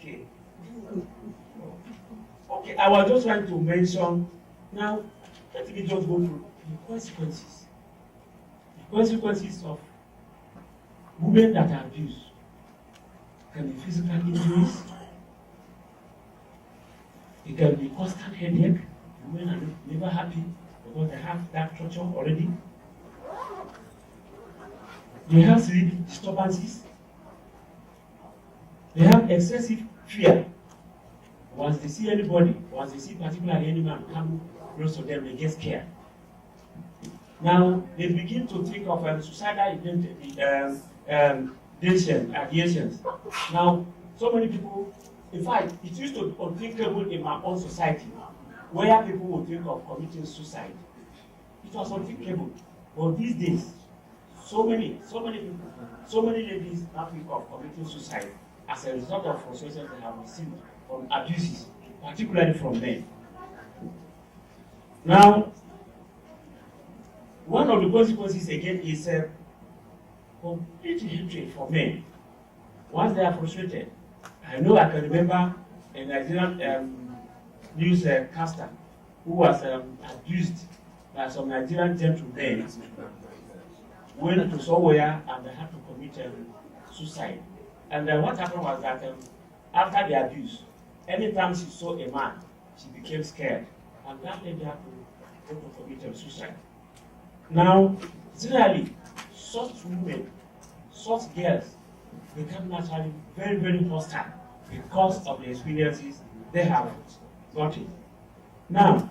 Okay. Okay, I was just trying to mention now. Let me just go through the consequences. The consequences of women that are abused can be physical injuries. It can be constant headache. Women are never happy because they have that torture already. They have sleep disturbances. They have excessive fear. Once they see anybody, once they see particularly any man come close to them, they get scared. Now they begin to think of suicidal ideations. Now, so many people, in fact, it used to be unthinkable in my own society, where people would think of committing suicide. It was unthinkable. But these days, so many people, so many ladies now think of committing suicide as a result of frustrations they have received from abuses, particularly from men. Now, one of the consequences again is complete hatred for men. Once they are frustrated, I know I can remember a Nigerian newscaster who was abused by some Nigerian gentlemen, went to somewhere and they had to commit suicide. And what happened was that after the abuse, anytime she saw a man, she became scared. And that led her to go to commit suicide. Now, generally, such women, such girls, become naturally very, very hostile because of the experiences they have gotten. Now,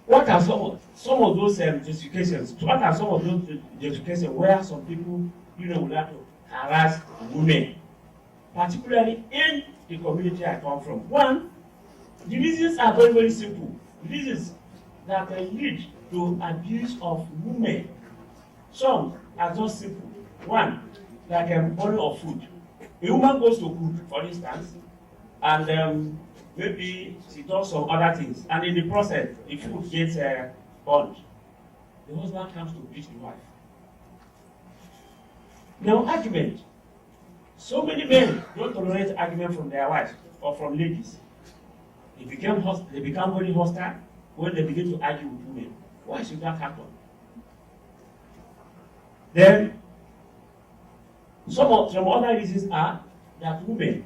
what are some of those justifications? What are some of those justifications where some people, would like to harass women, particularly in the community I come from? One, the reasons are very, very simple. Reasons that lead to abuse of women. Some are just simple. One, like a bowl of food. A woman goes to cook, for instance, and maybe she does some other things, and in the process, the food gets burnt. The husband comes to beat the wife. Now, argument. So many men don't tolerate argument from their wives or from ladies. They become very hostile when they begin to argue with women. Why should that happen? Then, some other reasons are that women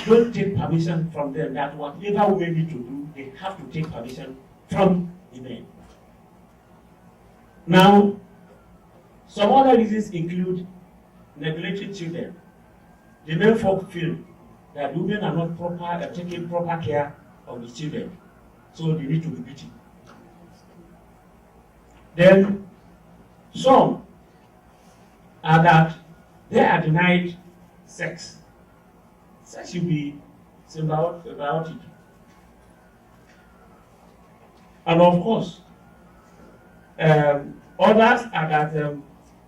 don't take permission from them, that whatever women need to do, they have to take permission from the men. Now, some other reasons include neglecting children. The men folk feel that women are not taking proper care of the children, so they need to be beaten. Then, some are that they are denied sex. Sex should be symbiotic. And of course, others are that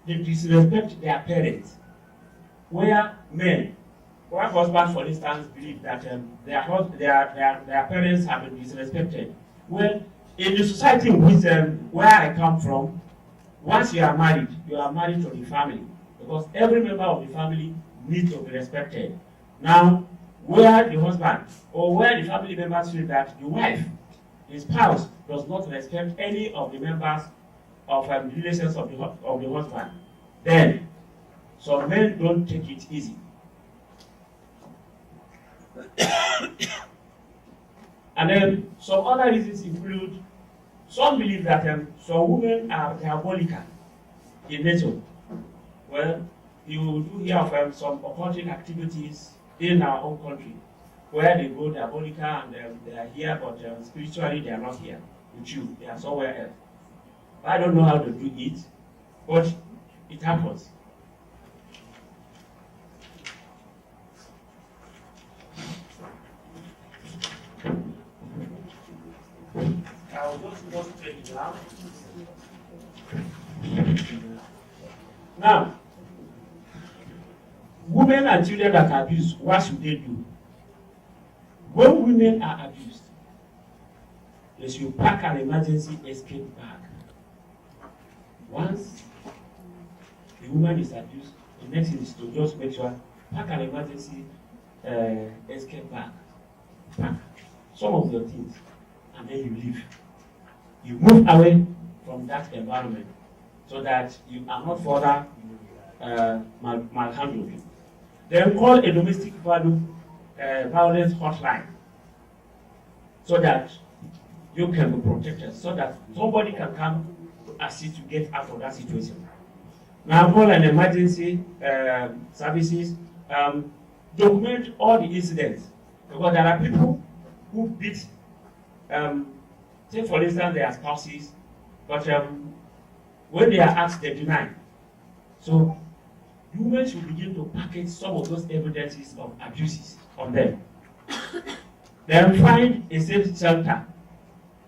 they disrespect their parents. Where husbands, for instance, believe that their parents have been disrespected. Well, in the society in which where I come from, once you are married to the family, because every member of the family needs to be respected. Now, where the husband or where the family members feel that the wife, the spouse, does not respect any of the members of the relations of the husband, then some men don't take it easy. And then some other reasons include, some believe that some women are diabolical in nature. Well, you do hear of some occultic activities in our own country where they go diabolical and they are here, but spiritually they are not here with you. They are somewhere else. I don't know how to do it, but it happens. I'll just go straight down. Now, women and children that are abused, what should they do? When women are abused, they should pack an emergency escape bag. Once the woman is abused, the next thing is to just make sure pack an emergency escape bag. Pack some of your things, and then you leave. You move away from that environment so that you are not further malhandled. Then call a domestic violence hotline so that you can be protected, so that somebody can come to assist you get out of that situation. Now call an emergency services, document all the incidents, because there are people who beat, say for instance, their spouses, but when they are asked, they deny. So women should begin to package some of those evidences of abuses on them. Then find a safe shelter.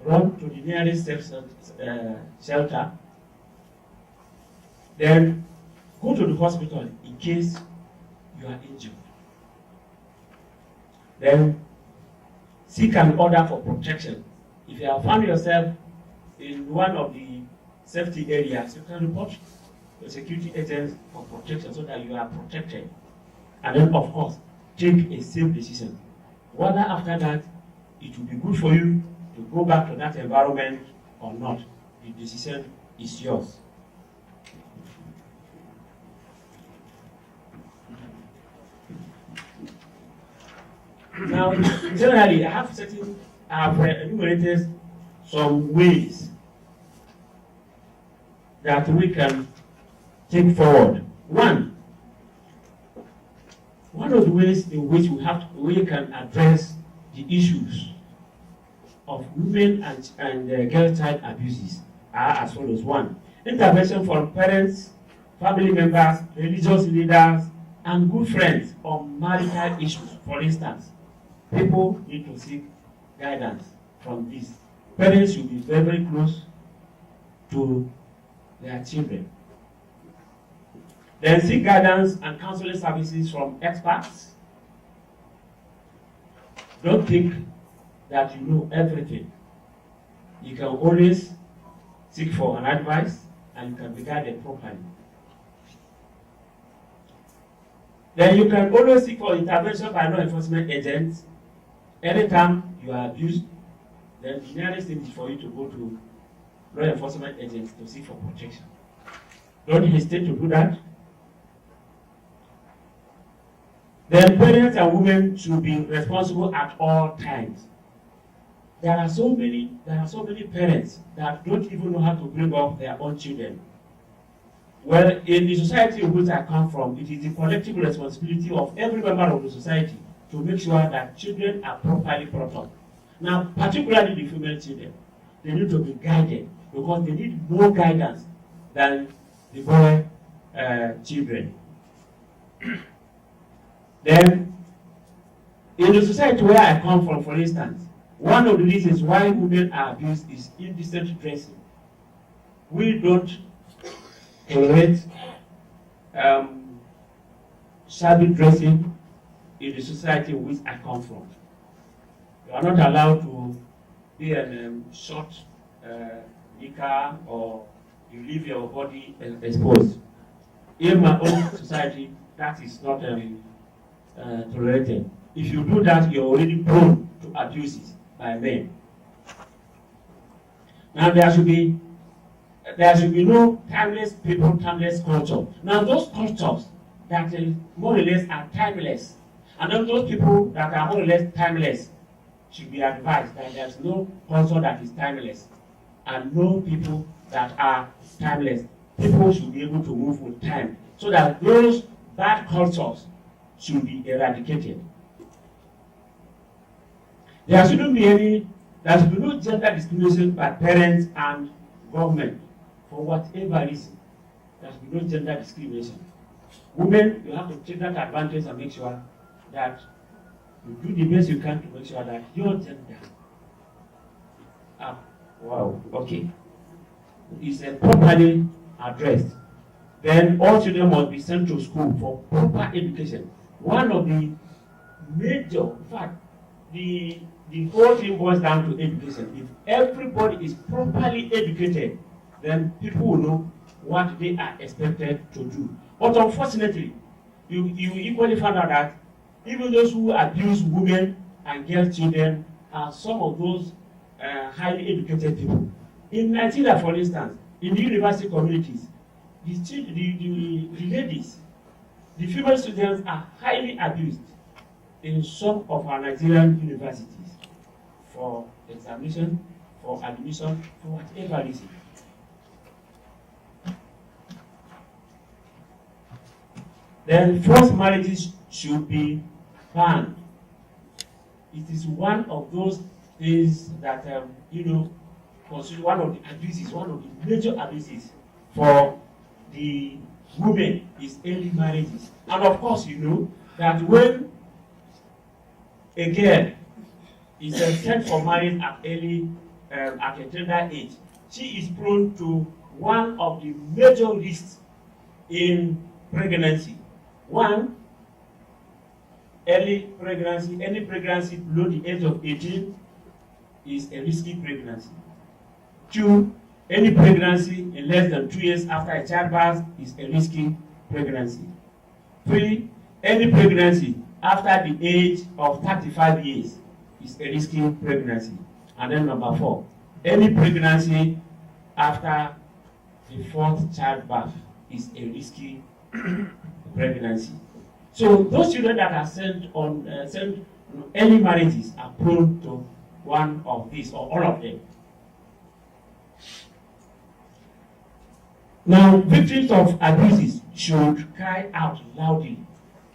Run to the nearest safe shelter. Then go to the hospital in case you are injured. Then seek an order for protection. If you have found yourself in one of the safety areas, you can report the security agents for protection so that you are protected. And then, of course, take a safe decision. Whether after that it will be good for you to go back to that environment or not, the decision is yours. Now, generally, I have enumerated some ways that we can take forward. One of the ways in which we can address the issues of women and girl child abuses are as follows. One, intervention from parents, family members, religious leaders, and good friends on marital issues. For instance, people need to seek guidance from this. Parents should be very, very close to their children. Then seek guidance and counseling services from experts. Don't think that you know everything. You can always seek for an advice and you can be guided properly. Then you can always seek for intervention by law enforcement agents. Anytime you are abused, then the nearest thing is for you to go to law enforcement agents to seek for protection. Don't hesitate to do that. Then parents and women should be responsible at all times. There are so many parents that don't even know how to bring up their own children. Well, in the society in which I come from, it is the collective responsibility of every member of the society to make sure that children are properly brought up. Now, particularly the female children, they need to be guided because they need more guidance than the boy children. Then, in the society where I come from, for instance, one of the reasons why women are abused is indecent dressing. We don't tolerate shabby dressing in the society in which I come from. You are not allowed to be in short knicker or you leave your body exposed. In my own society, that is not tolerated. If you do that, you're already prone to abuses by men. Now there should be no timeless people, timeless culture. Now those cultures that more or less are timeless, and then those people that are more or less timeless should be advised that there's no culture that is timeless and no people that are timeless. People should be able to move with time so that those bad cultures should be eradicated. There should be no gender discrimination by parents and government for whatever reason. There should be no gender discrimination. Women, you have to take that advantage and make sure that you do the best you can to make sure that your gender is properly addressed. Then all children must be sent to school for proper education. One of the major, in fact, the whole thing boils down to education. If everybody is properly educated, then people will know what they are expected to do. But unfortunately, you equally found out that even those who abuse women and girl children are some of those highly educated people. In Nigeria, for instance, in the university communities, the ladies, the female students are highly abused in some of our Nigerian universities for examination, for admission, for whatever reason. Then forced marriages should be banned. It is one of those things that consider one of the abuses, one of the major abuses for the women is early marriages. And of course, you know that when a girl is set for marriage at a tender age, she is prone to one of the major risks in pregnancy. One, early pregnancy. Any pregnancy below the age of 18 is a risky pregnancy. Two, any pregnancy in less than 2 years after a childbirth is a risky pregnancy. Three, any pregnancy after the age of 35 years is a risky pregnancy. And then number four, any pregnancy after the fourth childbirth is a risky pregnancy. So those children that are sent early marriages are prone to one of these or all of them. Now, victims of abuses should cry out loudly.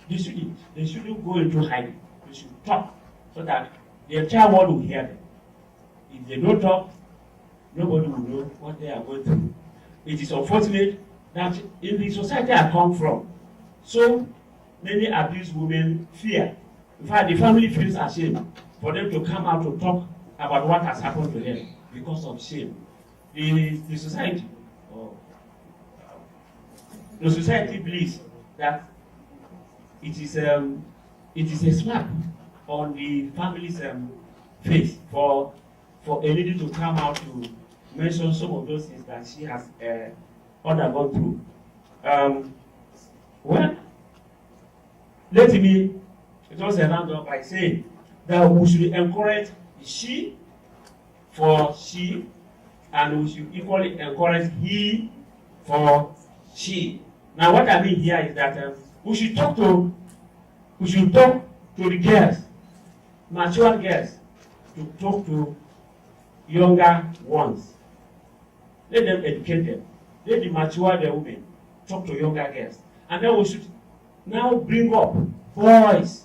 They shouldn't go into hiding. They should talk so that the entire world will hear them. If they don't talk, nobody will know what they are going through. It is unfortunate that in the society I come from, so many abused women fear. In fact, the family feels ashamed for them to come out to talk about what has happened to them because of shame. The society believes that it is a slap on the family's face for a lady to come out to mention some of those things that she has undergone through. Well, let me just round up by saying that we should encourage she for she, and we should equally encourage he for she. Now, what I mean here is that we should talk to the girls, mature girls, to talk to younger ones. Let them educate them. Let the mature the women talk to younger girls. And then we should now bring up boys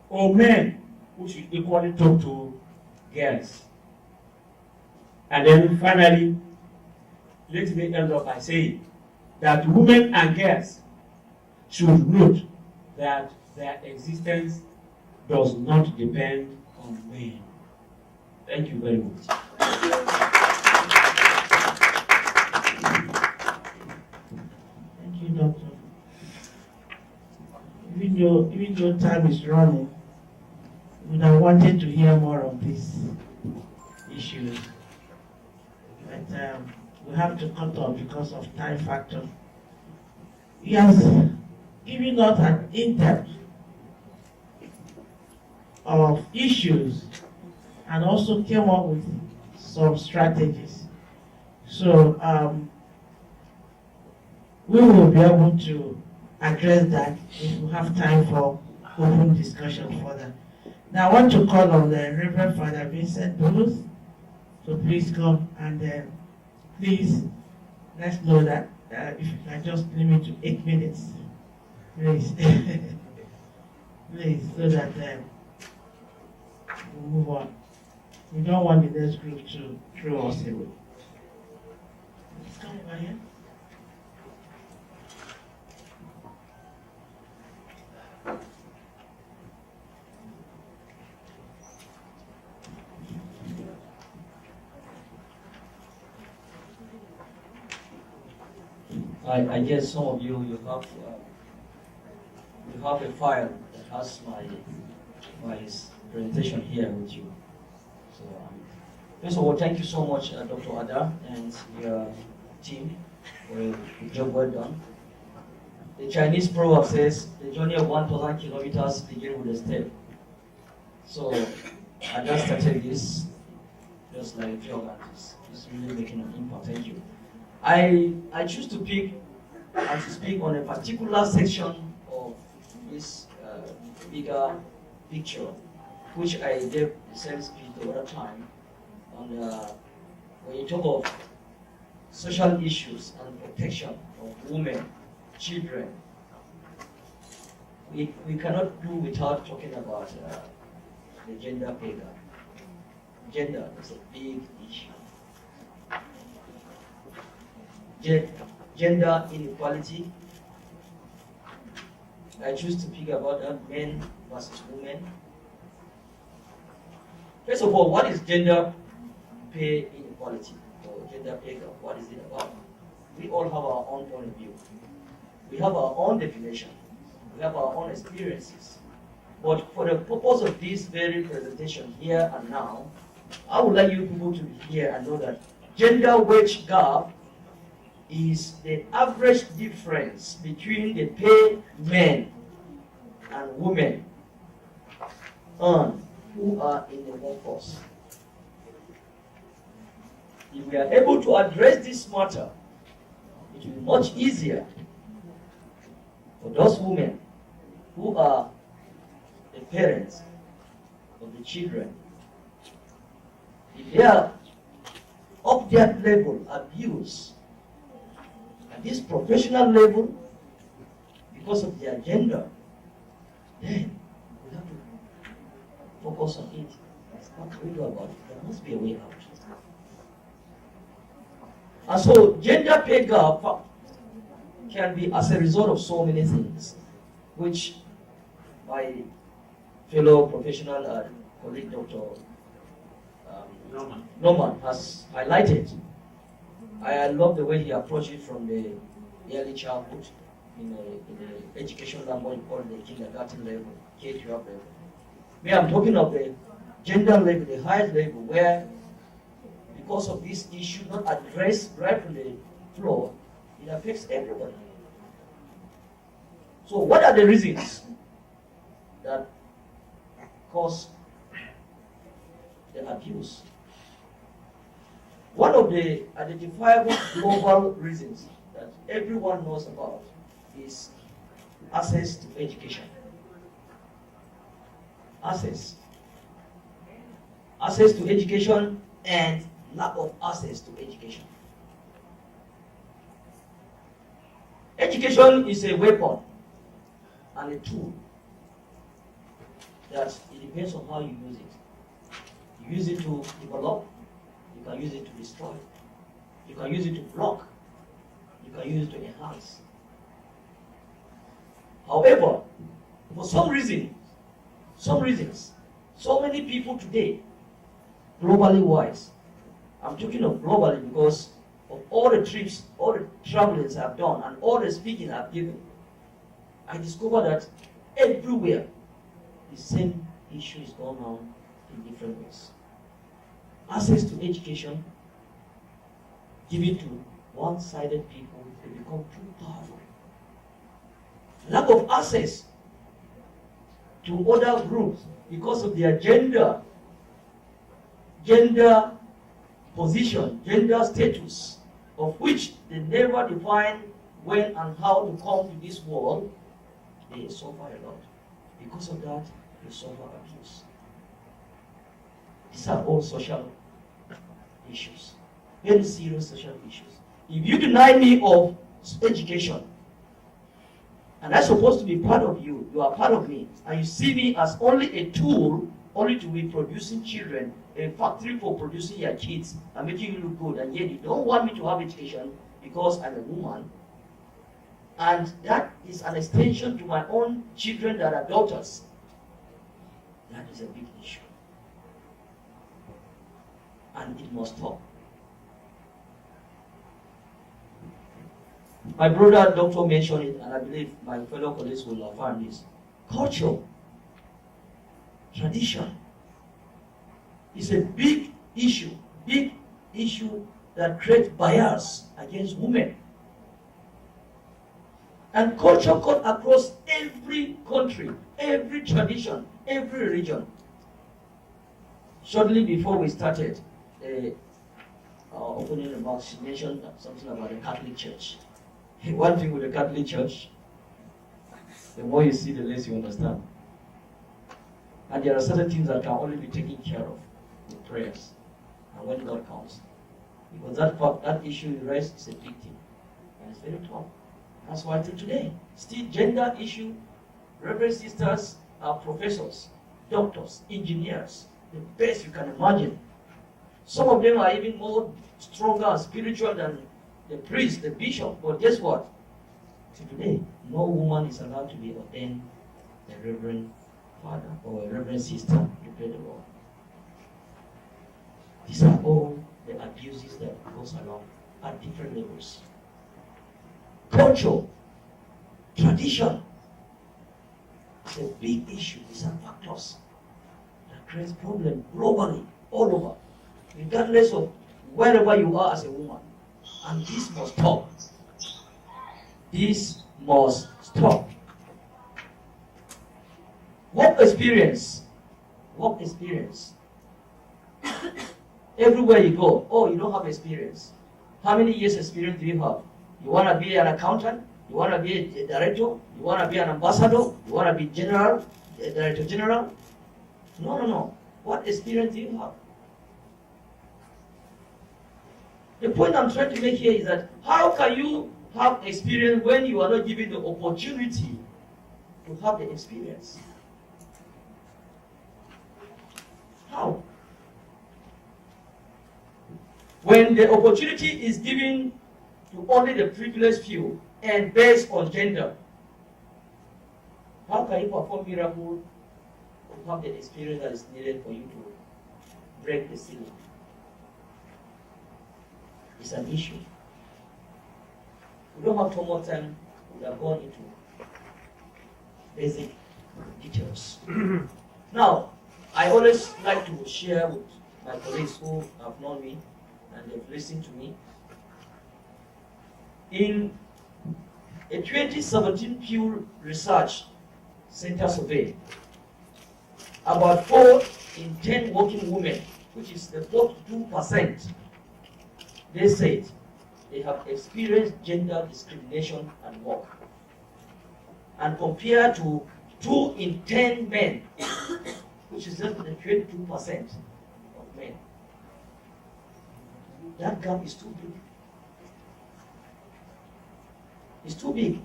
or men who should equally talk to girls. And then finally, let me end up by saying that women and girls should note that their existence does not depend on men. Thank you very much. Thank you, Doctor. Even though time is running, we would have wanted to hear more of these issues. But we have to cut off because of time factor. He has given us an in-depth of issues and also came up with some strategies. So we will be able to address that if we have time for open discussion further. Now I want to call on the Reverend Father Vincent Booth to please come and please let's know that if you can just limit to 8 minutes, please. Please, so that we'll move on. We don't want the next group to throw us away. Let's come over here. I guess some of you have a file that has my presentation here with you. So first of all, thank you so much, Dr. Ada and your team for a good job well done. The Chinese proverb says, the journey of 1,000 kilometers begins with a step. So I just started this, just like a job artist. It's really making an impact. Thank you. I choose to pick and to speak on a particular section of this bigger picture, which I gave the same speech the other time. On when you talk of social issues and protection of women, children, we cannot do without talking about the gender pay gap. Gender is a big issue. Gender inequality. I choose to speak about men versus women. First of all, what is gender pay inequality or gender pay gap? What is it about? We all have our own point of view. We have our own definition. We have our own experiences. But for the purpose of this very presentation here and now, I would like you people to hear and know that gender wage gap is the average difference between the pay men and women earn who are in the workforce. If we are able to address this matter, it will be much easier for those women who are the parents of the children. If they are of that level abuse at this professional level because of their gender, then we have to focus on it. What can we do about it? There must be a way out. And so gender pay gap can be as a result of so many things, which my fellow professional colleague Dr. Norman has highlighted. I love the way he approached it from the early childhood in the education level, called the kindergarten level, K-12 level. Where I'm talking of the gender level, the highest level, where because of this issue not addressed right from the floor, it affects everybody. So what are the reasons that cause the abuse? One of the identifiable global reasons that everyone knows about is access to education. Access to education and lack of access to education. Education is a weapon and a tool that it depends on how you use it. You use it to develop, you can use it to destroy, you can use it to block, you can use it to enhance. However, for some reasons, so many people today, globally wise, I'm talking of globally because of all the trips, all the travelings I've done, and all the speaking I've given, I discovered that everywhere the same issue is going on in different ways. Access to education given to one-sided people, they become too powerful. Lack of access to other groups because of their gender position, gender status, of which they never define when and how to come to this world, they suffer a lot. Because of that, they suffer abuse. These are all social issues, very serious social issues. If you deny me of education, and I'm supposed to be part of you, you are part of me, and you see me as only a tool, only to be producing children, a factory for producing your kids and making you look good, and yet you don't want me to have education because I'm a woman, and that is an extension to my own children that are daughters, that is a big issue. And it must stop. My brother doctor mentioned it, and I believe my fellow colleagues will affirm this. Culture, tradition is a big issue that creates bias against women. And culture cut across every country, every tradition, every region. Shortly before we started opening remarks, she mentioned something about the Catholic Church. One thing with the Catholic Church, the more you see, the less you understand. And there are certain things that can only be taken care of with prayers and when God comes. Because that issue you raised is a big thing. And it's very tough. That's why till today, still gender issue, Reverend sisters are professors, doctors, engineers, the best you can imagine. Some of them are even more stronger and spiritual than the priest, the bishop. But guess what? Till today, no woman is allowed to be ordained a reverend father or a reverend sister to pray the Lord. These are all the abuses that goes along at different levels. Culture, tradition, it's a big issue. These are factors that create problems globally, all over, regardless of wherever you are as a woman. And this must stop. This must stop. Work experience. Work experience. Everywhere you go, oh, you don't have experience. How many years experience do you have? You want to be an accountant? You want to be a director? You want to be an ambassador? You want to be general, a director general? No. What experience do you have? The point I'm trying to make here is that how can you have experience when you are not given the opportunity to have the experience? How? When the opportunity is given to only the privileged few and based on gender, how can you perform miracle to have the experience that is needed for you to break the ceiling? It's an issue. We don't have too much time. We have gone into basic details. Now, I always like to share with my colleagues who have known me and they've listened to me. In a 2017 Pew Research Center survey, about 4 in 10 working women, which is the 42%, they said they have experienced gender discrimination at work. And compared to 2 in 10 men, which is just the 22% of men, that gap is too big. It's too big.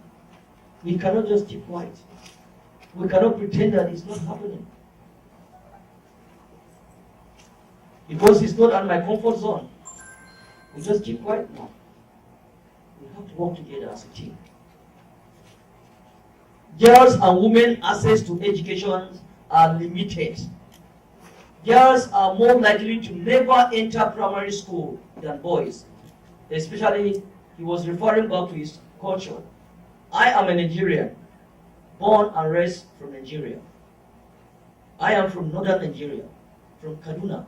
We cannot just keep quiet. We cannot pretend that it's not happening. Because it's not in my comfort zone. We just keep quiet now. We have to work together as a team. Girls and women access to education are limited. Girls are more likely to never enter primary school than boys. Especially, he was referring back to his culture. I am a Nigerian, born and raised from Nigeria. I am from northern Nigeria, from Kaduna.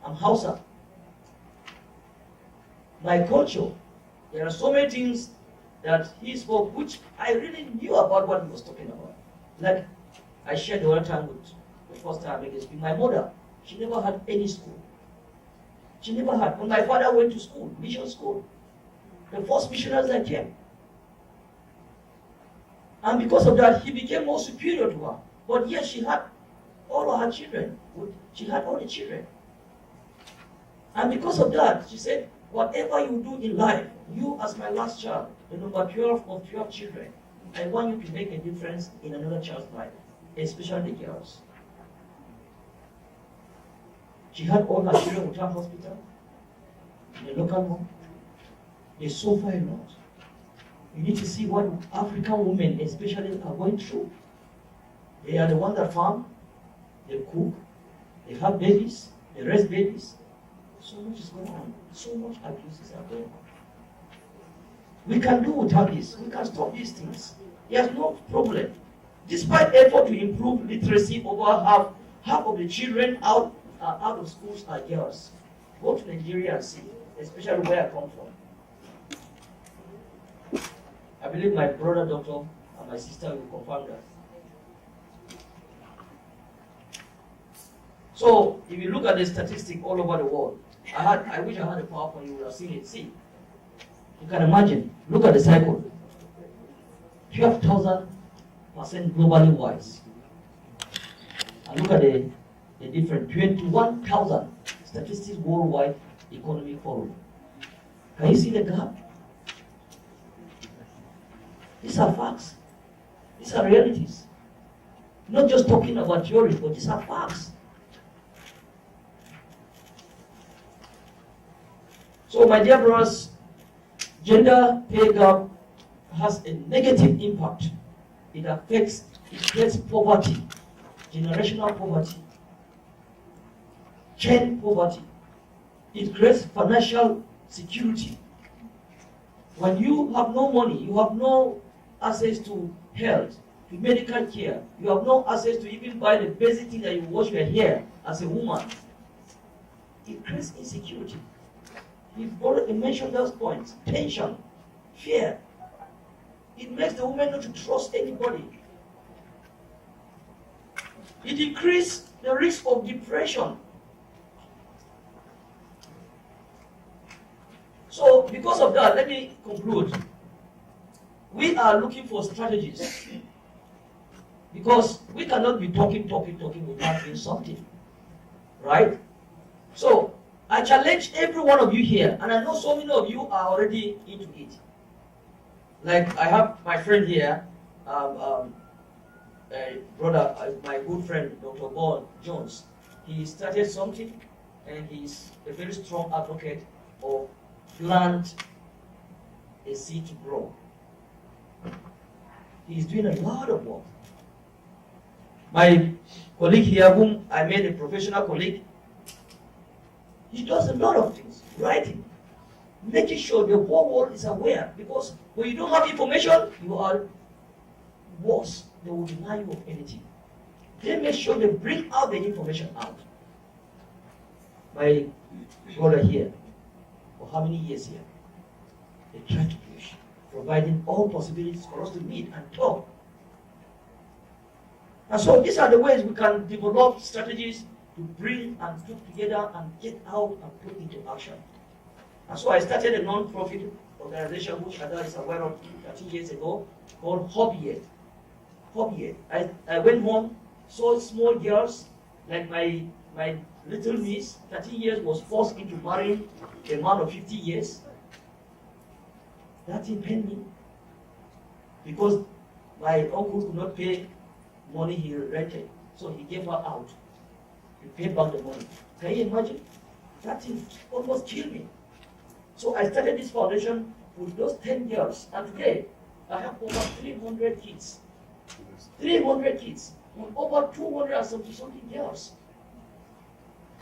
I'm Hausa. My culture, there are so many things that he spoke which I really knew about what he was talking about. Like I shared the other time with the first time I made speak. My mother, she never had any school. She never had. When my father went to school, mission school, the first missionaries that came. And because of that, he became more superior to her. But yet she had all of her children. She had all the children. And because of that, she said, whatever you do in life, you as my last child, the number 12 of 12 children, I want you to make a difference in another child's life, especially the girls. She had all her children without hospital, in a local home. They suffer a lot. You need to see what African women especially are going through. They are the ones that farm, they cook, they have babies, they raise babies. So much is going on. So much abuses are going on. We can do without this. We can stop these things. There's no problem. Despite effort to improve literacy, over half of the children out of schools are girls. Go to Nigeria and see, especially where I come from. I believe my brother doctor and my sister will confirm that. So if you look at the statistic all over the world, I wish I had a PowerPoint, you would have seen it. See, you can imagine, look at the cycle. 12,000% globally wise. And look at the different 21,000 statistics worldwide economic forum. Can you see the gap? These are facts. These are realities. Not just talking about theories, but these are facts. So my dear brothers, gender pay gap has a negative impact. It creates poverty, generational poverty, chain poverty. It creates financial security. When you have no money, you have no access to health, to medical care, you have no access to even buy the basic thing that you wash your hair as a woman. It creates insecurity. We've already mentioned those points. Tension, fear. It makes the woman not to trust anybody. It increases the risk of depression. So, because of that, let me conclude. We are looking for strategies. Because we cannot be talking without doing something. Right? So, I challenge every one of you here, and I know so many of you are already into it. Like I have my friend here, my good friend, Dr. Paul Jones. He started something, and he's a very strong advocate of plant a seed to grow. He's doing a lot of work. My colleague here, whom I made a professional colleague, he does a lot of things, writing, making sure the whole world is aware, because when you don't have information, you are worse. They will deny you of anything. They make sure they bring out the information out. My brother here, for how many years here, they try to push, providing all possibilities for us to meet and talk. And so these are the ways we can develop strategies to bring and put together and get out and put into action. And so I started a non-profit organization which Ada is aware of 13 years ago called Hobby. I went home, saw small girls like my little niece, 13 years, was forced into marrying a man of 50 years. That thing pained me. Because my uncle could not pay money he rented, so he gave her out. He paid back the money. Can you imagine? That thing almost killed me. So I started this foundation with those 10 girls, and today I have over 300 kids. 300 kids with over 270-something girls.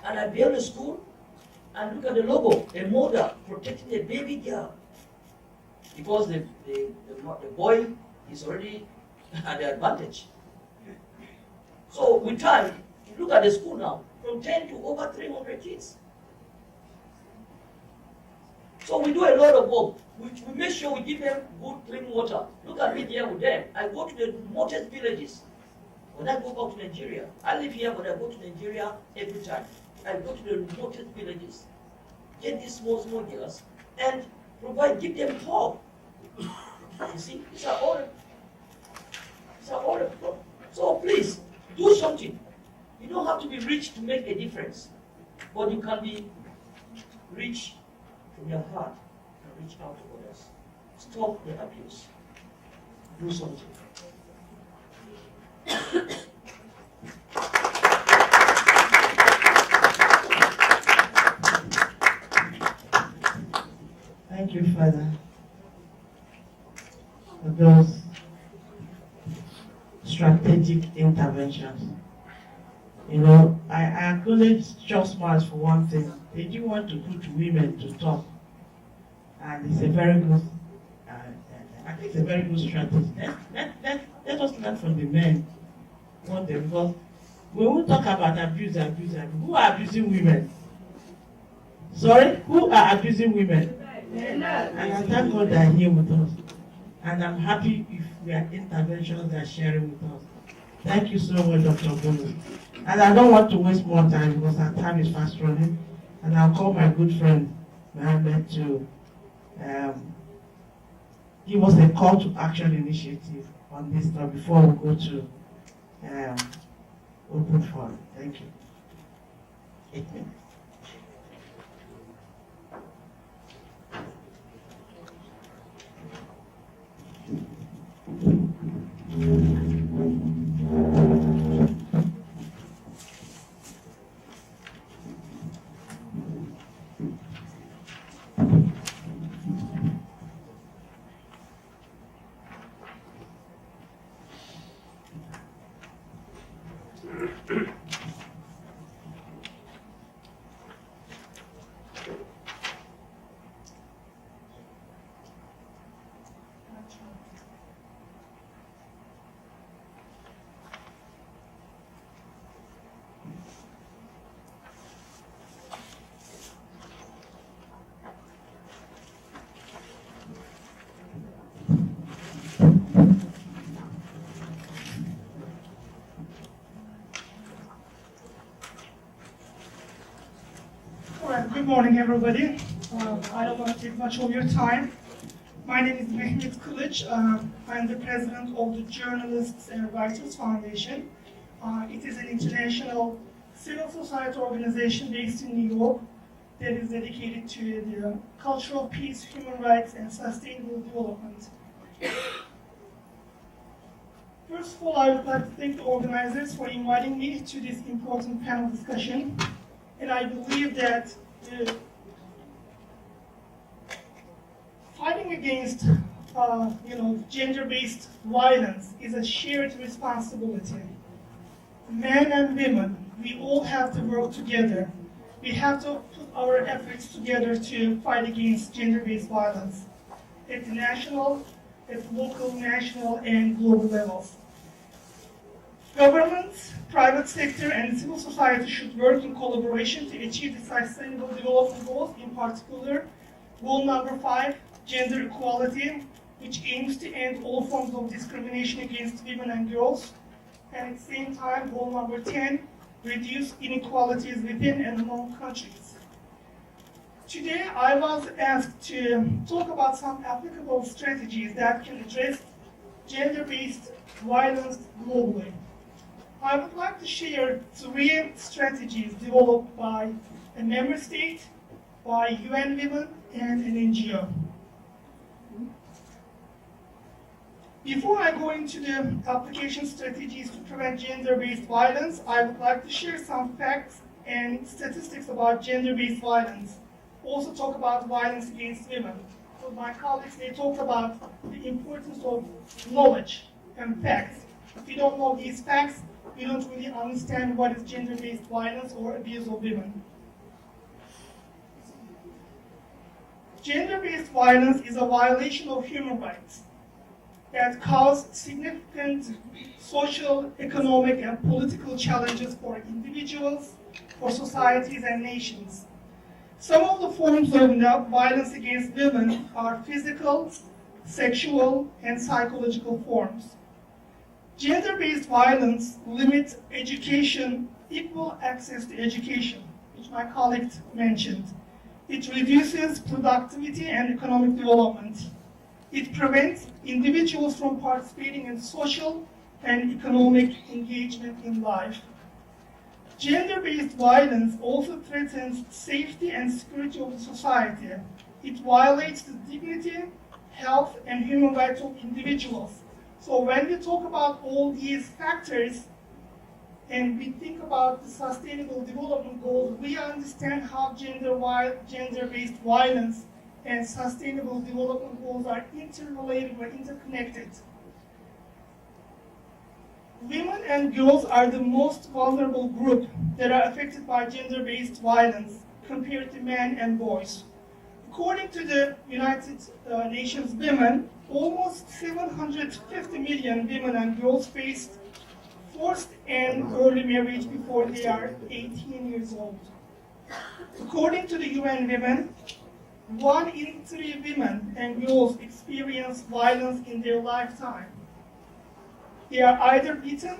And I built a school, and look at the logo, a mother protecting a baby girl. Because the boy is already at the advantage. So with time, you look at the school now, from 10 to over 300 kids. So we do a lot of work. We make sure we give them good clean water. Look at me here with them. I go to the remotest villages. When I go back to Nigeria, I live here, but I go to Nigeria every time. I go to the remotest villages, get these small girls, and give them hope. You see, these are all the problems. So please, do something. You don't have to be rich to make a difference, but you can be rich from your heart and reach out to others. Stop the abuse. Do something. Thank you, Father, for those strategic interventions. You know, I acknowledge just much for one thing. They do want to put women to talk, and it's a very good. I think it's a very good strategy. Let us learn from the men. Because we won't talk about abuse. Who are abusing women? Sorry, who are abusing women? And I thank God they are here with us. And I'm happy if their interventions they are sharing with us. Thank you so much, Dr. Bono. And I don't want to waste more time because our time is fast running. And I'll call my good friend Mohammed to give us a call to action initiative on this stuff before we go to open forum. Thank you. 8 minutes. Good morning, everybody. I don't want to take much of your time. My name is Mehmet Kılıç. I'm the president of the Journalists and Writers Foundation. It is an international civil society organization based in New York that is dedicated to the culture of peace, human rights, and sustainable development. First of all, I would like to thank the organizers for inviting me to this important panel discussion. And I believe that fighting against gender-based violence is a shared responsibility. Men and women, we all have to work together. We have to put our efforts together to fight against gender-based violence at the national, at local, national, and global levels. Governments, private sector, and civil society should work in collaboration to achieve the Sustainable Development Goals, in particular, goal number 5, gender equality, which aims to end all forms of discrimination against women and girls, and at the same time, goal number 10, reduce inequalities within and among countries. Today, I was asked to talk about some applicable strategies that can address gender-based violence globally. I would like to share 3 strategies developed by a member state, by UN Women, and an NGO. Before I go into the application strategies to prevent gender-based violence, I would like to share some facts and statistics about gender-based violence. Also talk about violence against women. So my colleagues, they talked about the importance of knowledge and facts. If you don't know these facts, you don't really understand what is gender-based violence or abuse of women. Gender-based violence is a violation of human rights that cause significant social, economic, and political challenges for individuals, for societies, and nations. Some of the forms of violence against women are physical, sexual, and psychological forms. Gender-based violence limits education, equal access to education, which my colleague mentioned. It reduces productivity and economic development. It prevents individuals from participating in social and economic engagement in life. Gender-based violence also threatens safety and security of the society. It violates the dignity, health, and human rights of individuals. So when we talk about all these factors and we think about the Sustainable Development Goals, we understand how gender-based violence and Sustainable Development Goals are interrelated or interconnected. Women and girls are the most vulnerable group that are affected by gender-based violence compared to men and boys. According to the United Nations Women, almost 750 million women and girls face forced and early marriage before they are 18 years old. According to the UN Women, 1 in 3 women and girls experience violence in their lifetime. They are either beaten,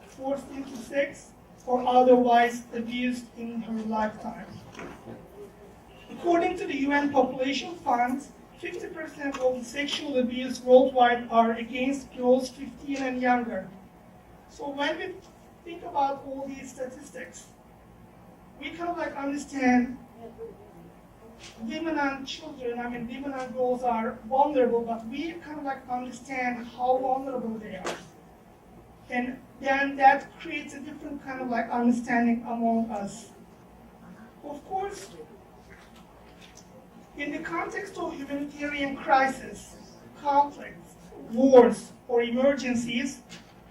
forced into sex, or otherwise abused in her lifetime. According to the UN Population Fund, 50% of the sexual abuse worldwide are against girls 15 and younger. So when we think about all these statistics, we kind of like understand women and children, women and girls are vulnerable, but we kind of like understand how vulnerable they are. And then that creates a different kind of like understanding among us. Of course, in the context of humanitarian crisis, conflicts, wars, or emergencies,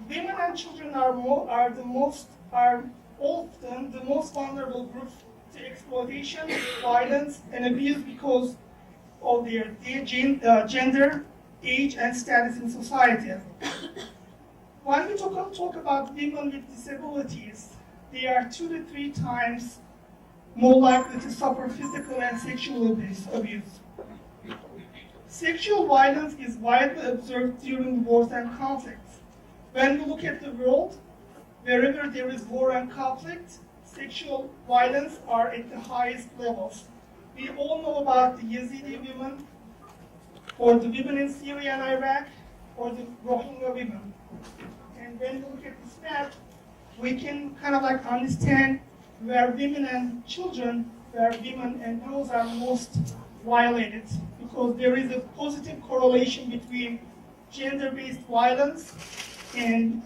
women and children are often the most vulnerable groups to exploitation, violence, and abuse because of their gender, age, and status in society. When we talk about women with disabilities, they are 2 to 3 times more likely to suffer physical and sexual abuse. Sexual violence is widely observed during wars and conflicts. When we look at the world, wherever there is war and conflict, sexual violence are at the highest levels. We all know about the Yazidi women, or the women in Syria and Iraq, or the Rohingya women. And when we look at this map, we can kind of like understand where women and children, where women and girls are most violated, because there is a positive correlation between gender-based violence and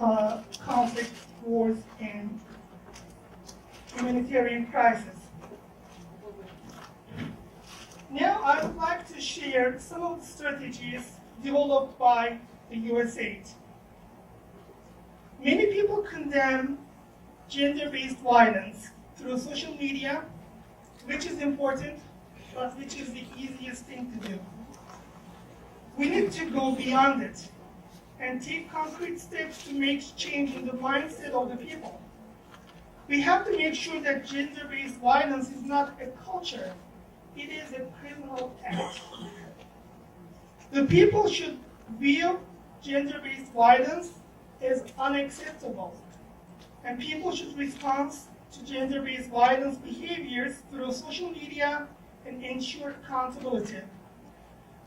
conflict, wars, and humanitarian crisis. Now I would like to share some of the strategies developed by the USAID. Many people condemn gender-based violence through social media, which is important, but which is the easiest thing to do. We need to go beyond it and take concrete steps to make change in the mindset of the people. We have to make sure that gender-based violence is not a culture, it is a criminal act. The people should view gender-based violence as unacceptable, and people should respond to gender-based violence behaviors through social media and ensure accountability.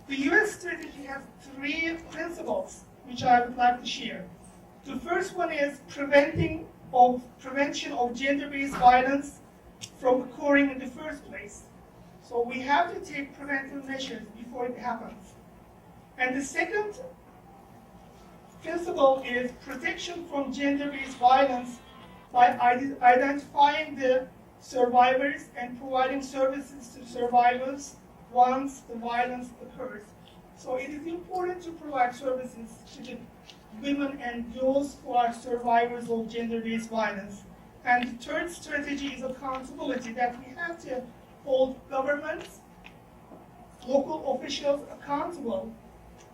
The US strategy has 3 principles which I would like to share. The first one is prevention of gender-based violence from occurring in the first place. So we have to take preventive measures before it happens. And the second principle is protection from gender-based violence by identifying the survivors and providing services to survivors once the violence occurs. So it is important to provide services to the women and girls who are survivors of gender-based violence. And the third strategy is accountability, that we have to hold governments, local officials accountable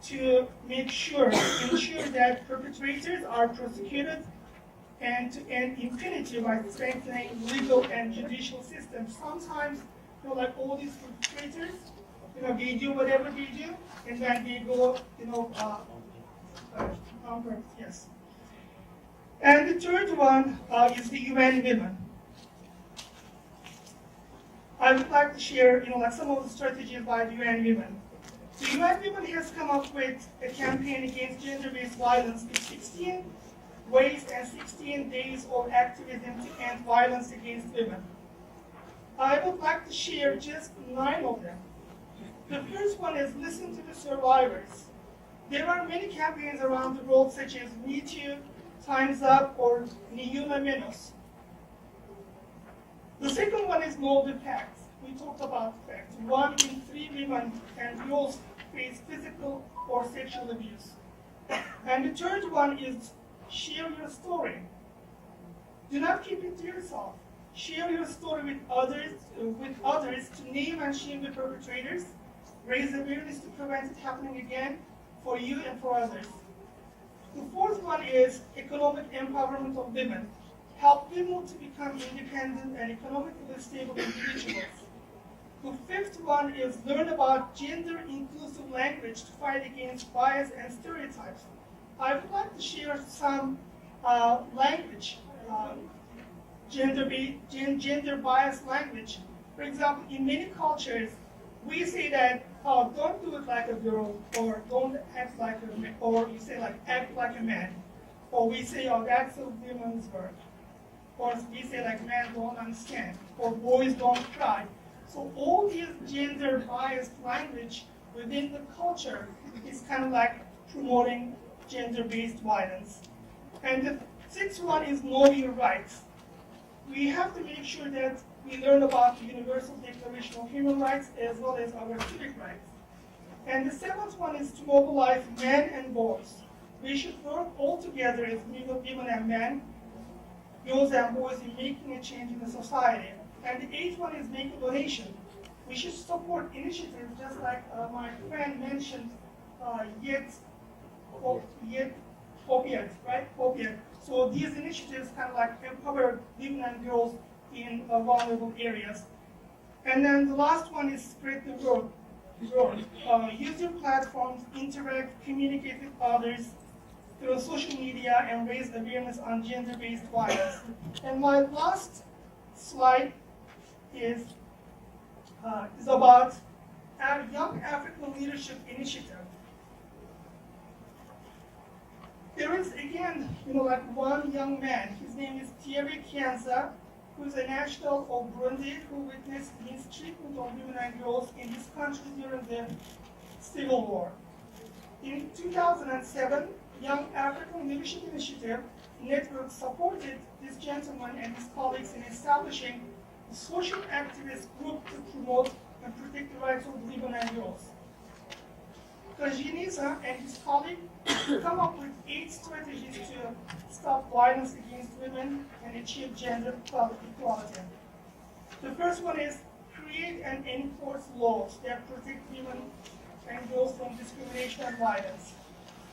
to ensure that perpetrators are prosecuted and to end impunity by strengthening legal and judicial systems. Sometimes, like all these perpetrators, they do whatever they do, and then they go, yes. And the third one is the UN Women. I would like to share, some of the strategies by the UN Women. The UN Women has come up with a campaign against gender-based violence with 16 ways and 16 days of activism to end violence against women. I would like to share just 9 of them. The first one is listen to the survivors. There are many campaigns around the world such as Me Too, Time's Up, or Niyuma Menos. The second one is know the facts. We talked about facts. 1 in 3 women and girls face physical or sexual abuse. And the third one is share your story. Do not keep it to yourself. Share your story with others to name and shame the perpetrators, raise awareness to prevent it happening again for you and for others. The fourth one is economic empowerment of women. Help women to become independent and economically stable individuals. The fifth one is learn about gender-inclusive language to fight against bias and stereotypes. I would like to share some language, gender biased language. For example, in many cultures, we say that, oh, don't do it like a girl, or don't act like a man, or you say like act like a man, or we say, oh, that's a woman's work, or we say like men don't understand, or boys don't cry. So all these gender biased language within the culture is kind of like promoting gender-based violence. And the sixth one is know your rights. We have to make sure that we learn about the Universal Declaration of Human Rights as well as our civic rights. And the seventh one is to mobilize men and boys. We should work all together as women and men, girls and boys, in making a change in the society. And the eighth one is make a donation. We should support initiatives just like my friend mentioned, Opiate, right? Opiate. So these initiatives kind of like empower women and girls in vulnerable areas. And then the last one is spread the word. Use your platforms, interact, communicate with others through social media, and raise awareness on gender-based violence. And my last slide is about our Young African Leadership Initiative. There is, again, like one young man. His name is Thierry Kianza, who is a national of Burundi who witnessed the mistreatment of women and girls in his country during the Civil War. In 2007, Young African Leadership Initiative Network supported this gentleman and his colleagues in establishing a social activist group to promote and protect the rights of women and girls. Kajiniza and his colleague come up with 8 strategies to stop violence against women and achieve gender equality. The first one is create and enforce laws that protect women and girls from discrimination and violence.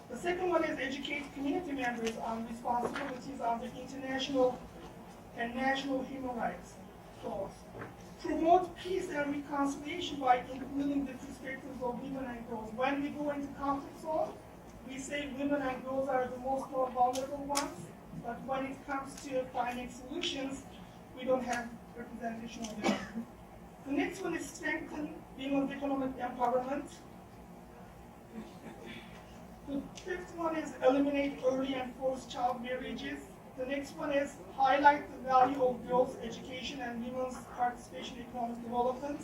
The second one is educate community members on responsibilities under international and national human rights laws. Promote peace and reconciliation by including the perspectives of women and girls. When we go into conflict zone, we say women and girls are the most vulnerable ones, but when it comes to finding solutions, we don't have representation of them. The next one is strengthen women's economic empowerment. The fifth one is eliminate early and forced child marriages. The next one is highlight the value of girls' education and women's participation in economic development.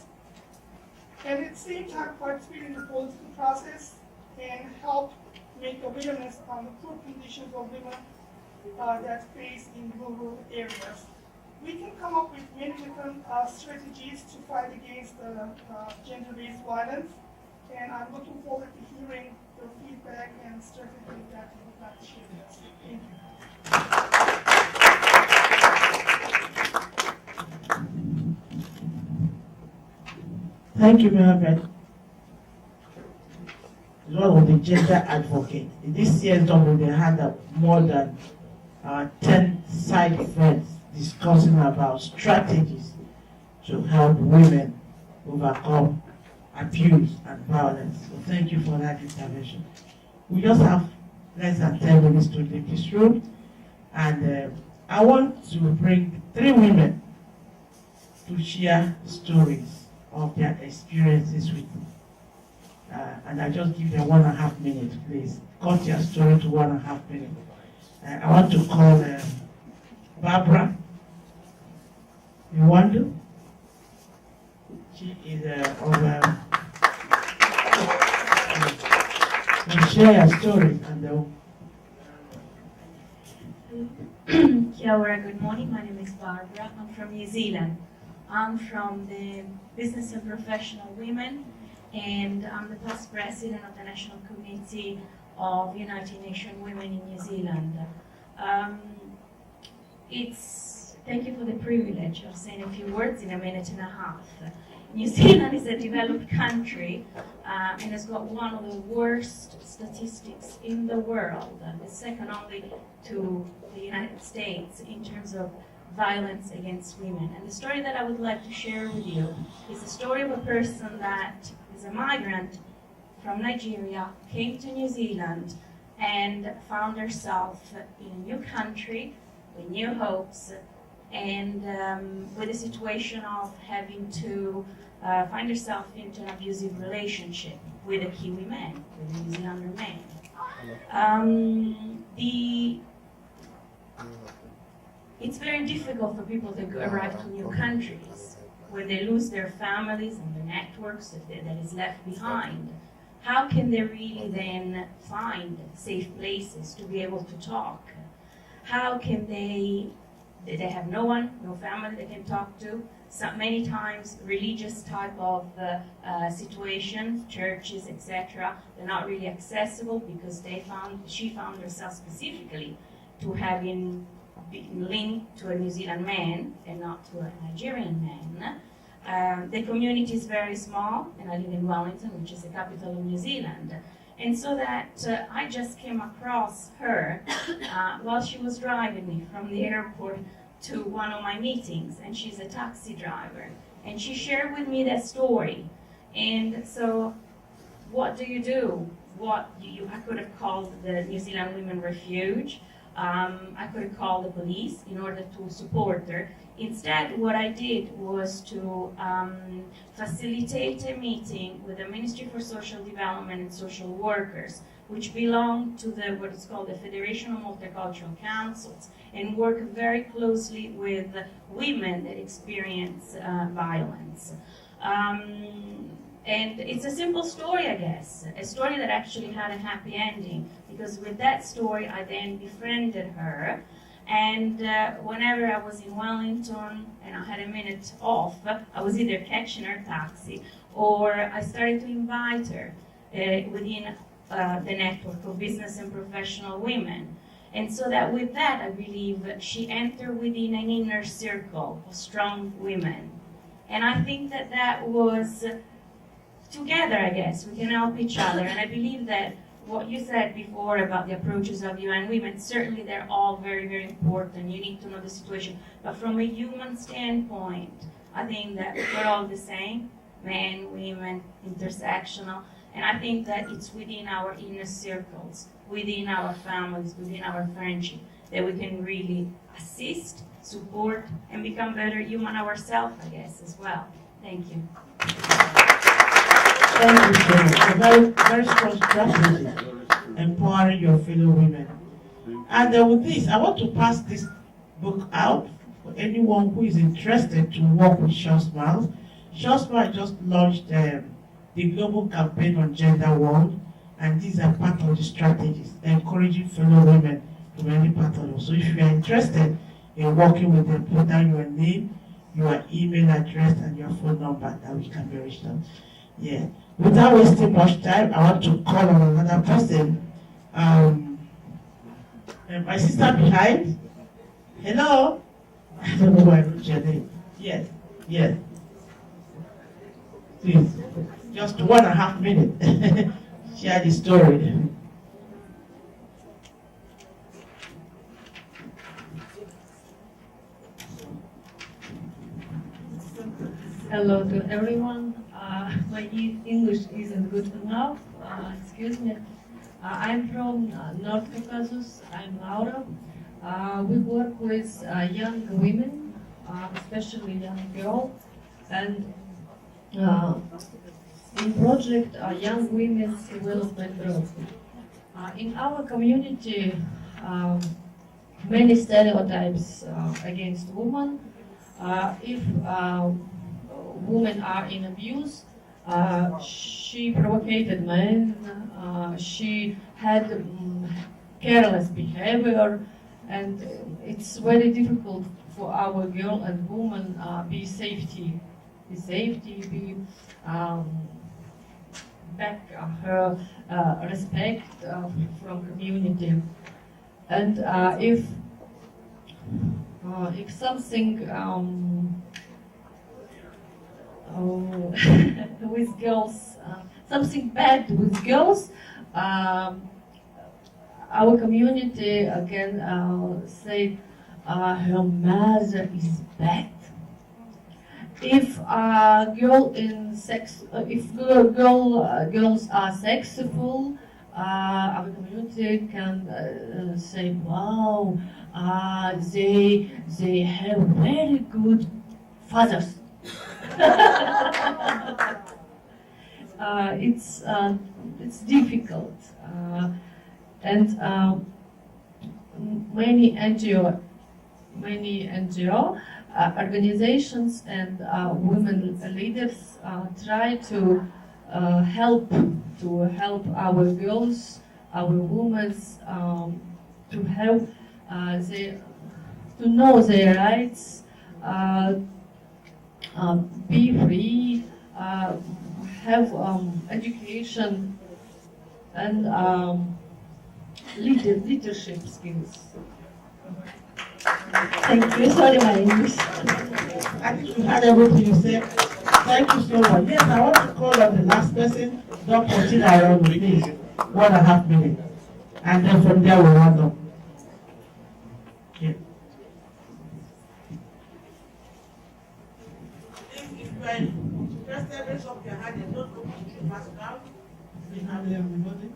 And at the same time, participate in the political process and help make awareness on the poor conditions of women that face in rural areas. We can come up with many different strategies to fight against gender-based violence, and I'm looking forward to hearing your feedback and strategies that you would like to share with us. Thank you. Thank you, Mohammed. One of the gender advocate. In this CSW, they had more than 10 side events discussing about strategies to help women overcome abuse and violence. So thank you for that intervention. We just have less than 10 minutes to leave this room, and I want to bring 3 women to share stories of their experiences with me. And I just give them 1.5 minutes, please. Cut your story to 1.5 minutes. I want to call Barbara. You want to? She is share your story and Kia ora, good morning. My name is Barbara. I'm from New Zealand. I'm from the Business and Professional Women, and I'm the past president of the National Committee of United Nations Women in New Zealand. Thank you for the privilege of saying a few words in 1.5 minutes. New Zealand is a developed country and has got one of the worst statistics in the world, second only to the United States in terms of violence against women. And the story that I would like to share with you is the story of a person that is a migrant from Nigeria, came to New Zealand, and found herself in a new country with new hopes, and with a situation of having to find herself into an abusive relationship with a Kiwi man, with a New Zealander man. It's very difficult for people to arrive to new countries when they lose their families and their networks that is left behind. How can they really then find safe places to be able to talk? How can they have no one, no family they can talk to? So many times religious type of situations, churches, etc., they're not really accessible because she found herself specifically to having been linked to a New Zealand man and not to a Nigerian man. The community is very small, and I live in Wellington, which is the capital of New Zealand. And so that I just came across her while she was driving me from the airport to one of my meetings, and she's a taxi driver. And she shared with me that story. And so, what do you do? I could have called the New Zealand Women Refuge. I could have called the police in order to support her. Instead, what I did was to facilitate a meeting with the Ministry for Social Development and Social Workers, which belong to what is called the Federation of Multicultural Councils, and work very closely with women that experience violence. And it's a simple story, I guess, a story that actually had a happy ending, because with that story I then befriended her, and whenever I was in Wellington and I had a minute off, I was either catching her taxi or I started to invite her within the network of business and professional women. And so that with that, I believe she entered within an inner circle of strong women. And I think that that was together, I guess, we can help each other. And I believe that what you said before about the approaches of UN Women, certainly they're all very, very important. You need to know the situation. But from a human standpoint, I think that we're all the same, men, women, intersectional. And I think that it's within our inner circles, within our families, within our friendship, that we can really assist, support, and become better human ourselves, I guess, as well. Thank you. Thank you so much. A very, very strong strategy, empowering your fellow women. And with this, I want to pass this book out for anyone who is interested to work with ShawSmile. ShawSmile just launched the global campaign on gender world, and these are part of the strategies encouraging fellow women from any part of the world. So if you are interested in working with them, put down your name, your email address, and your phone number that we can be reached out. Yeah. Without wasting much time, I want to call on another person. My sister behind. Hello? I don't know why I wrote your name. Yes, yes. Please, just 1.5 minutes. Share the story. Hello to everyone. My English isn't good enough. Excuse me. I'm from North Caucasus. I'm Laura. We work with young women, especially young girls, and in project Young Women's Development Group. In our community, many stereotypes against women. If women are in abuse, she provoked men, she had careless behavior, and it's very difficult for our girl and woman be back her respect from community. And if something with girls, something bad with girls, our community can say her mother is bad. If a girl in sex, girls are sexful, our community can say, wow, they have very good fathers. It's difficult, and many NGO organizations and women leaders try to help our girls, our women to have to know their rights, be free, have education and leadership skills. Thank you. Sorry, my English. I think you had everything you said. Thank you so much. Yes, I want to call on the last person, Dr. Tina Rono, please. 1.5 minutes. And then from there we'll round up. Yeah. If you are interested, raise up your hand and don't go to pass it out. We have everybody.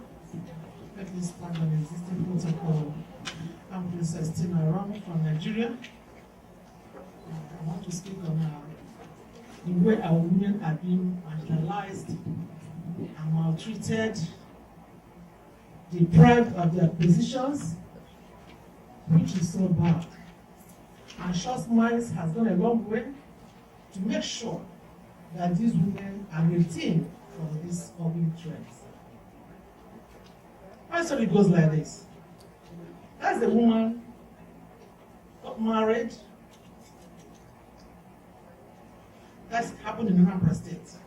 Let me start on the existing protocol. I'm Princess Tina Rono from Nigeria. I want to speak on the way our women are being marginalized and maltreated, deprived of their positions, which is so bad. And Short Minds has gone a long way to make sure that these women are retained from these ugly trends. My story goes like this. That's the woman got married. That's happened in Anambra State.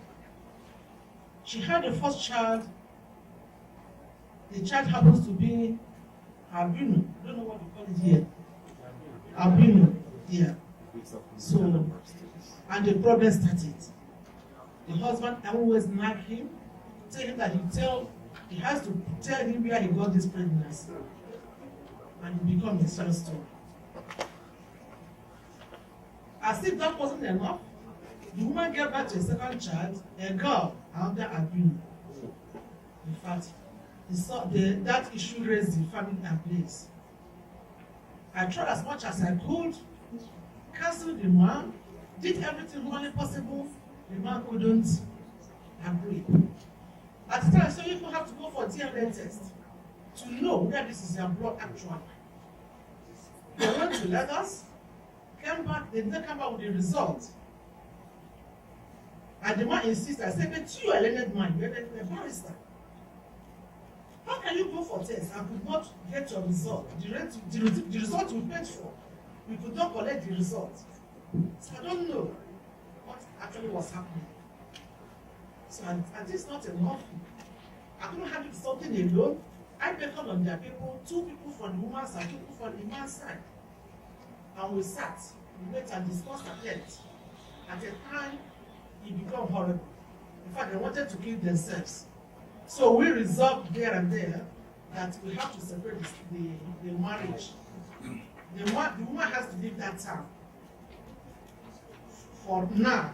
She had the first child. The child happens to be albino. I don't know what we call it here. Albino, yeah. So, and the problem started. The husband always nagged him, tell him that he has to tell him where he got this pregnancy. And it became a sad story. As if that wasn't enough, the woman gave birth to a second child, a girl, another albino. In fact, that issue raised the family and place. I tried as much as I could, counseled the man, did everything humanly possible. The man couldn't agree. At the time, so people have to go for DNA test to know where this is their blood actually. They went to Lagos, came back, they didn't come back with the result. And the man insisted, I said, but you are a learned man, you're a barrister. How can you go for tests and could not get your result? The result you paid for, we could not collect the result. So I don't know what actually was happening. So and this is not enough. I couldn't handle something alone. I beckoned on their people, 2 people from the woman's side, 2 people from the man's side. And we sat, we met and discussed at length. At a time, it became horrible. In fact, they wanted to kill themselves. So we resolved there and there that we have to separate the marriage. The woman has to leave that town. For now,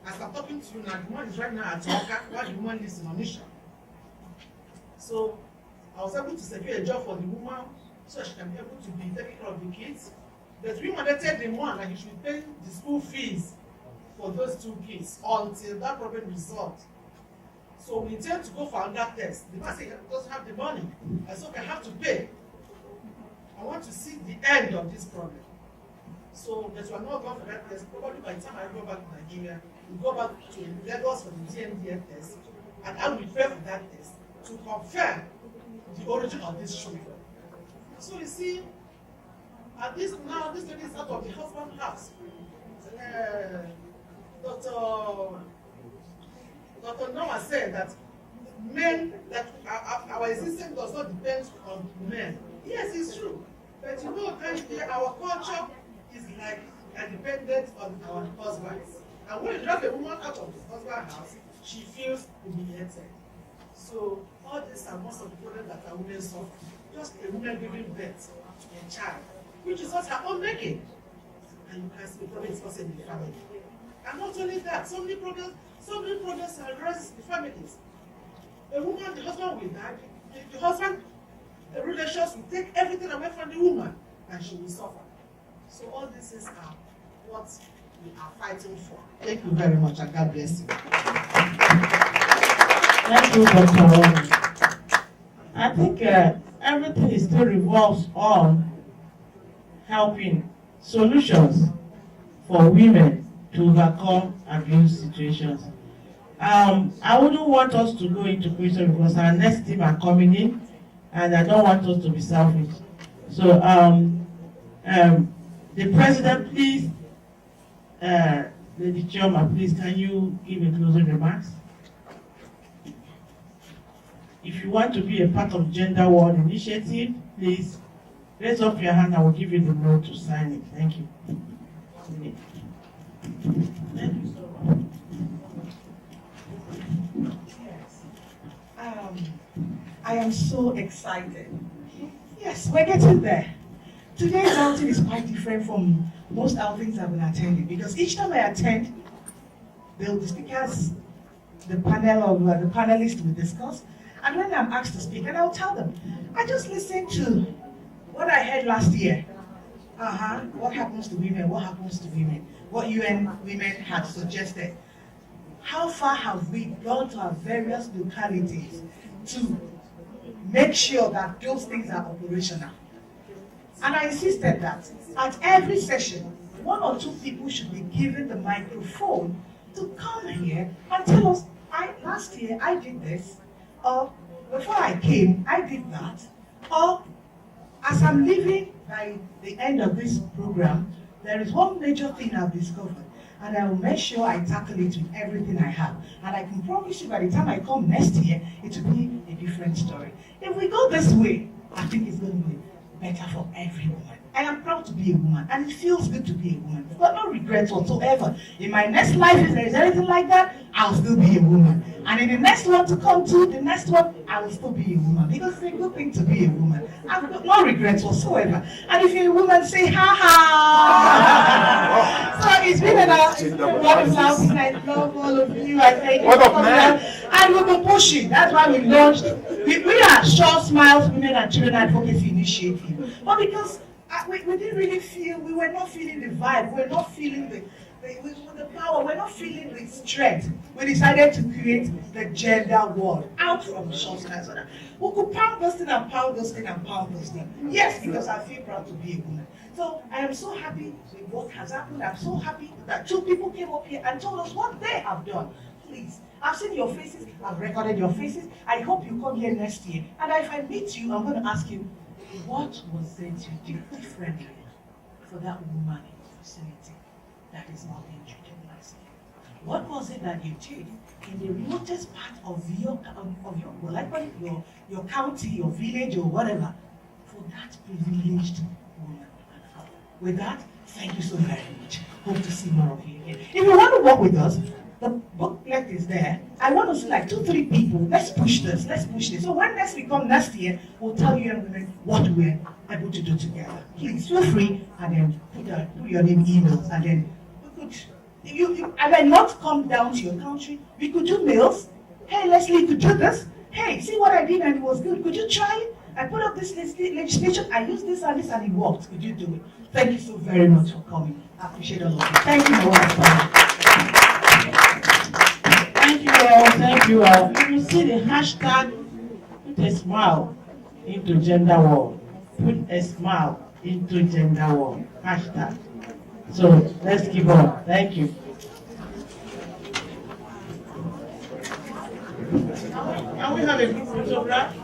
as I'm talking to you now, the woman is right now at Oka, while the woman lives in Onisha. So I was able to secure a job for the woman so she can be able to be taking care of the kids. But we mandated the man that he should pay the school fees for those 2 kids until that problem is resolved. So we intend to go for another test. The man said he doesn't have the money. I said, okay, I have to pay. I want to see the end of this problem. So that we are not going for that test. Probably by the time I go back to Nigeria, we go back to Lagos for the DMDA test, and I will pay for that test to confirm the origin of this children. So you see, at least now this lady is out of the husband's house. Dr. Noah said that men, that our existence does not depend on men. Yes, it's true. But you know, our culture is like dependent on our husbands. And when you drive a woman out of the husband's house, she feels humiliated. So all these are most of the problems that our women suffer. Just a woman giving birth to a child which is not her own making. And you can see the problem is also in the family. And not only that, so many problems arise in the families. A woman, the husband will die, the husband, the relations will take everything away from the woman, and she will suffer. So all this is what we are fighting for. Thank you very much, and God bless you. Thank you, Dr. Warren. I think everything still revolves on helping solutions for women to overcome abuse situations. I wouldn't want us to go into question because our next team are coming in, and I don't want us to be selfish. So, the president, please, Lady Chioma, please, can you give a closing remarks? If you want to be a part of Gender World Initiative, please raise up your hand. I will give you the note to sign it. Thank you. Thank you so much. I am so excited. Yes, we're getting there. Today's outing is quite different from most outings I've been attending because each time I attend, the speakers, the panelists will discuss, and when I'm asked to speak, and I'll tell them, I just listened to what I heard last year. What happens to women? What happens to women? What UN Women had suggested. How far have we gone to our various localities to make sure that those things are operational? And I insisted that at every session, 1 or 2 people should be given the microphone to come here and tell us, last year I did this, or before I came, I did that, or as I'm leaving by the end of this program, there is one major thing I've discovered, and I will make sure I tackle it with everything I have. And I can promise you by the time I come next year, it will be a different story. If we go this way, I think it's going to be better for every woman. I am proud to be a woman, and it feels good to be a woman. I've got no regrets whatsoever. In my next life, if there is anything like that, I'll still be a woman. And in the next one to come to, the next one, I will still be a woman. Because it's a good thing to be a woman. I've got no regrets whatsoever. And if you're a woman, say ha ha. So it's been an wonderful outing. I love all of you. I thank you for coming out. And we'll be pushing. That's why we launched. We are Short Smiles Women and Children Advocacy Initiative. But because we didn't really feel, we were not feeling the vibe, we were not feeling the power, we're not feeling the strength. We decided to create the gender world out from Short Smiles. We could pound this thing and pound this thing and pound this thing. Yes, because I feel proud to be a woman. So I am so happy with what has happened. I'm so happy that 2 people came up here and told us what they have done. Please, I've seen your faces, I've recorded your faces. I hope you come here next year. And if I meet you, I'm going to ask you, what was it you did differently for that woman in the facility that is not being treated nicely? What was it that you did in the remotest part of your county, your village, or whatever, for that privileged woman? With that, thank you so very much. Hope to see more of you again. If you want to work with us, the booklet is there. I want to see like 2, 3 people. Let's push this. Let's push this. So when next we come next year, we'll tell you what we're able to do together. Please feel free and then put your name, emails, and then we could. I might not come down to your country. We could do mails. Hey Leslie, you could do this. Hey, see what I did and it was good. Could you try it? I put up this legislation. I used this and this and it worked. Could you do it? Thank you so very much for coming. I appreciate all of you. Thank you, my wife. Thank you all. Thank you all. If you see the hashtag, put a smile into Gender World. Put a smile into Gender World. Hashtag. So let's keep on. Thank you. Can we have a group photograph?